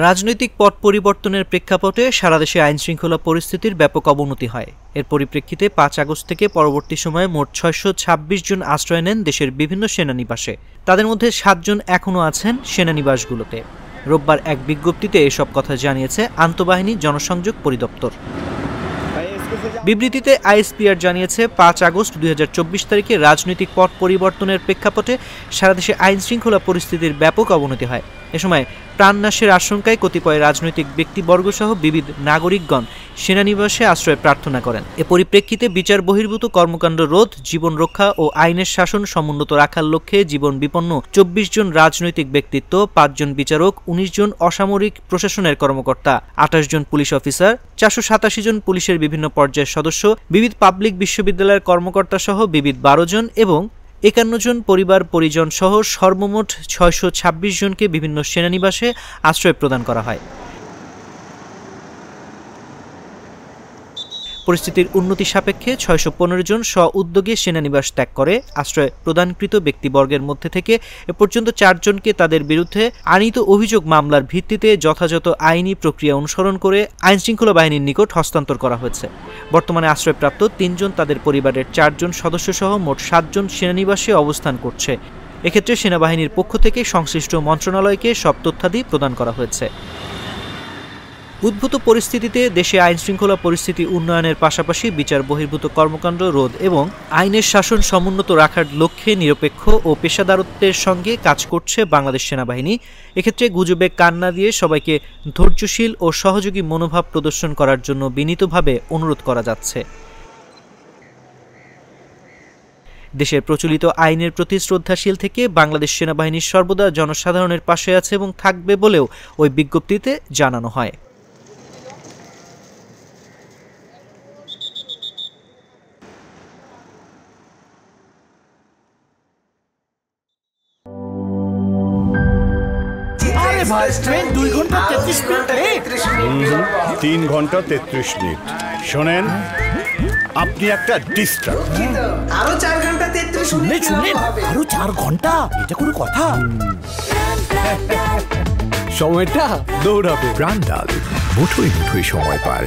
রাজনৈতিক পট পরিবর্তনের প্রেক্ষাপটে সারা দেশে আইনশৃঙ্খলা পরিস্থিতির ব্যাপক অবনতি হয়। এর পরিপ্রেক্ষিতে ৫ আগস্ট থেকে পরবর্তী সময়ে মোট ৬২৬ জন আশ্রয় নেন দেশের বিভিন্ন সেনানিবাসে। তাদের মধ্যে ৭ জন এখনও আছেন সেনানিবাসগুলোতে। রোববার এক বিজ্ঞপ্তিতে এসব কথা জানিয়েছে আন্তঃবাহিনী জনসংযোগ পরিদপ্তর। বিবৃতিতে আইএসপিআর জানিয়েছে ৫ আগস্ট ২০২৪ তারিখে রাজনৈতিক পট পরিবর্তনের প্রেক্ষাপটে সারা দেশে আইনশৃঙ্খলা পরিস্থিতির ব্যাপক অবনতি হয়। এ সময় প্রাণনাশের আশঙ্কায় কতিপয় রাজনৈতিক ব্যক্তিবর্গসহ বিবিধ নাগরিকগণ সেনানিবাসে আশ্রয় প্রার্থনা করেন। এ পরিপ্রেক্ষিতে বিচার বহির্ভূত কর্মকাণ্ড রোধ, জীবন রক্ষা ও আইনের শাসন সমুন্নত রাখার লক্ষ্যে জীবন বিপন্ন ২৪ জন রাজনৈতিক ব্যক্তিত্ব, ৫ জন বিচারক, ১৯ জন অসামরিক প্রশাসনের কর্মকর্তা, ২৮ জন পুলিশ অফিসার, ৪৮৭ জন পুলিশের বিভিন্ন পর্যায়ের সদস্য, বিবিধ পাবলিক বিশ্ববিদ্যালয়ের কর্মকর্তা সহ বিবিধ ১২ জন এবং ৫১ জন পরিবার পরিজন সহ সর্বমোট ৬২৬ জনকে বিভিন্ন সেনানিবাসে আশ্রয় প্রদান করা হয়। পরিস্থিতির উন্নতি সাপেক্ষে ৬১৫ জন স্ব-উদ্যোগে সেনানিবাস ত্যাগ করে। আশ্রয় প্রদানকৃত ব্যক্তিবর্গের মধ্যে থেকে এ পর্যন্ত ৪ জনকে তাদের বিরুদ্ধে আনীত অভিযোগ মামলার ভিত্তিতে যথাযথ আইনি প্রক্রিয়া অনুসরণ করে আইনশৃঙ্খলা বাহিনীর নিকট হস্তান্তর করা হয়েছে। বর্তমানে আশ্রয়প্রাপ্ত ৩ জন, তাদের পরিবারের ৪ জন সদস্য সহ মোট ৭ জন সেনানিবাসে অবস্থান করছে। এক্ষেত্রে সেনাবাহিনীর পক্ষ থেকে সংশ্লিষ্ট মন্ত্রণালয়কে সব তথ্যাদি প্রদান করা হয়েছে। উদ্ভূত পরিস্থিতিতে দেশে আইনশৃঙ্খলা পরিস্থিতি উন্নয়নের পাশাপাশি বিচার বহির্ভূত কর্মকাণ্ড রোধ এবং আইনের শাসন সমুন্নত রাখার লক্ষ্যে নিরপেক্ষ ও পেশাদারত্বের সঙ্গে কাজ করছে বাংলাদেশ সেনাবাহিনী। এক্ষেত্রে গুজবে কান না দিয়ে সবাইকে ধৈর্যশীল ও সহযোগী মনোভাব প্রদর্শন করার জন্য বিনীতভাবে অনুরোধ করা যাচ্ছে। দেশের প্রচলিত আইনের প্রতি শ্রদ্ধাশীল থেকে বাংলাদেশ সেনাবাহিনী সর্বদা জনসাধারণের পাশে আছে এবং থাকবে বলেও ওই বিজ্ঞপ্তিতে জানানো হয়। ট্রেন ২ ঘন্টা ৩৩ মিনিট ৩ ঘন্টা ৩৩ মিনিট। শোনেন, আপনি একটা ডিস্টার্ব। আরো ৪ ঘন্টা ৩৩ মিনিট। আরো ৪ ঘন্টা, এটা কোনো কথা? সময়টা দৌড়াবে। প্রাণডাল মুঠোয় মুঠোয় সময় পার।